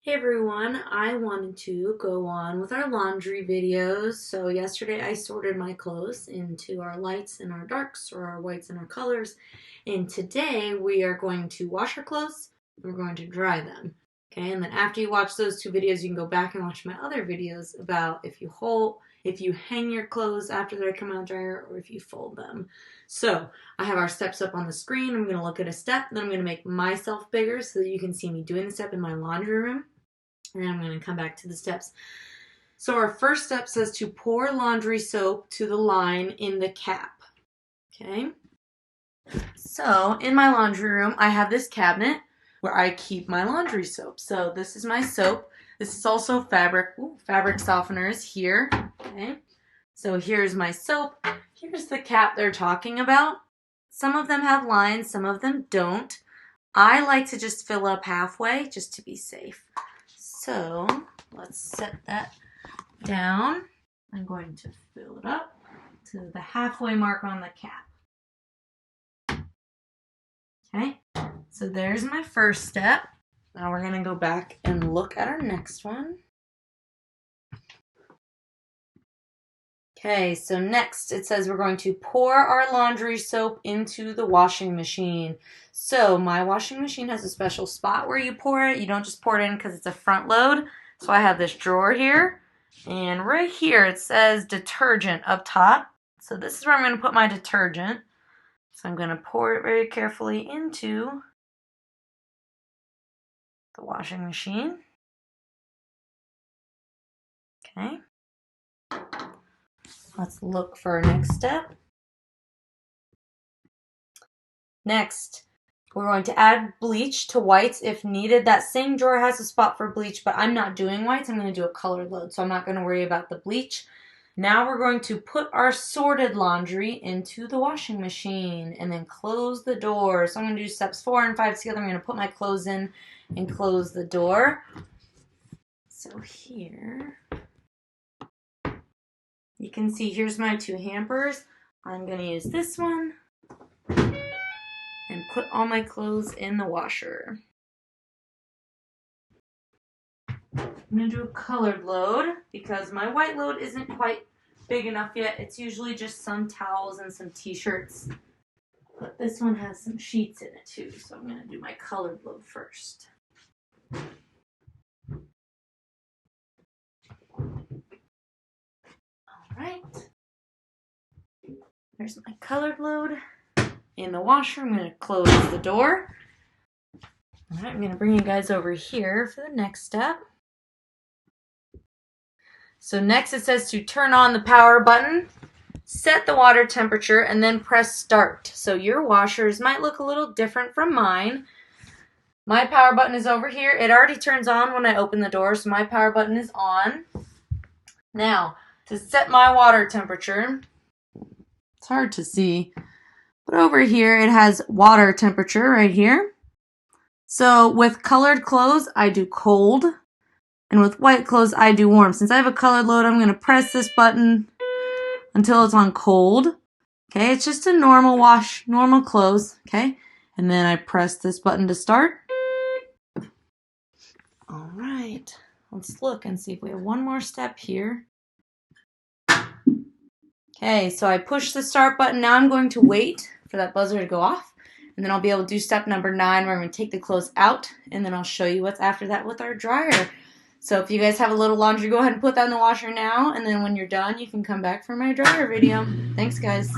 Hey everyone, I wanted to go on with our laundry videos. So yesterday I sorted my clothes into our lights and our darks, or our whites and our colors. And today we are going to wash our clothes and we're going to dry them. Okay, and then after you watch those two videos, you can go back and watch my other videos about if you hang your clothes after they come out of dryer, or if you fold them. So I have our steps up on the screen. I'm going to look at a step, then I'm going to make myself bigger so that you can see me doing the step in my laundry room. And I'm going to come back to the steps. So our first step says to pour laundry soap to the line in the cap. Okay. So in my laundry room, I have this cabinet where I keep my laundry soap. So this is my soap. This is also fabric softeners here. Okay. So here's my soap. Here's the cap they're talking about. Some of them have lines, some of them don't. I like to just fill up halfway just to be safe. So let's set that down. I'm going to fill it up to the halfway mark on the cap. Okay, so there's my first step. Now we're going to go back and look at our next one. Okay, so next it says we're going to pour our laundry soap into the washing machine. So my washing machine has a special spot where you pour it. You don't just pour it in because it's a front load. So I have this drawer here, and right here it says detergent up top. So this is where I'm going to put my detergent. So I'm going to pour it very carefully into the washing machine. Okay. Let's look for our next step. Next, we're going to add bleach to whites if needed. That same drawer has a spot for bleach, but I'm not doing whites. I'm going to do a colored load, so I'm not going to worry about the bleach. Now we're going to put our sorted laundry into the washing machine and then close the door. So I'm going to do steps 4 and 5 together. I'm going to put my clothes in and close the door. So here, you can see here's my 2 hampers. I'm going to use this one and put all my clothes in the washer. I'm going to do a colored load because my white load isn't quite big enough yet. It's usually just some towels and some t-shirts. But this one has some sheets in it too, so I'm going to do my colored load first. Alright. There's my colored load. In the washer, I'm going to close the door. Alright, I'm going to bring you guys over here for the next step. So next it says to turn on the power button, set the water temperature, and then press start. So your washers might look a little different from mine. My power button is over here. It already turns on when I open the door, so my power button is on. Now, to set my water temperature, it's hard to see, but over here it has water temperature right here. So with colored clothes, I do cold. And with white clothes, I do warm. Since I have a colored load, I'm going to press this button until it's on cold. Okay, it's just a normal wash, normal clothes. Okay, and then I press this button to start. All right, let's look and see if we have one more step here. Okay, so I push the start button. Now I'm going to wait for that buzzer to go off. And then I'll be able to do step number 9 where I'm going to take the clothes out. And then I'll show you what's after that with our dryer. So if you guys have a little laundry, go ahead and put that in the washer now. And then when you're done, you can come back for my dryer video. Thanks, guys.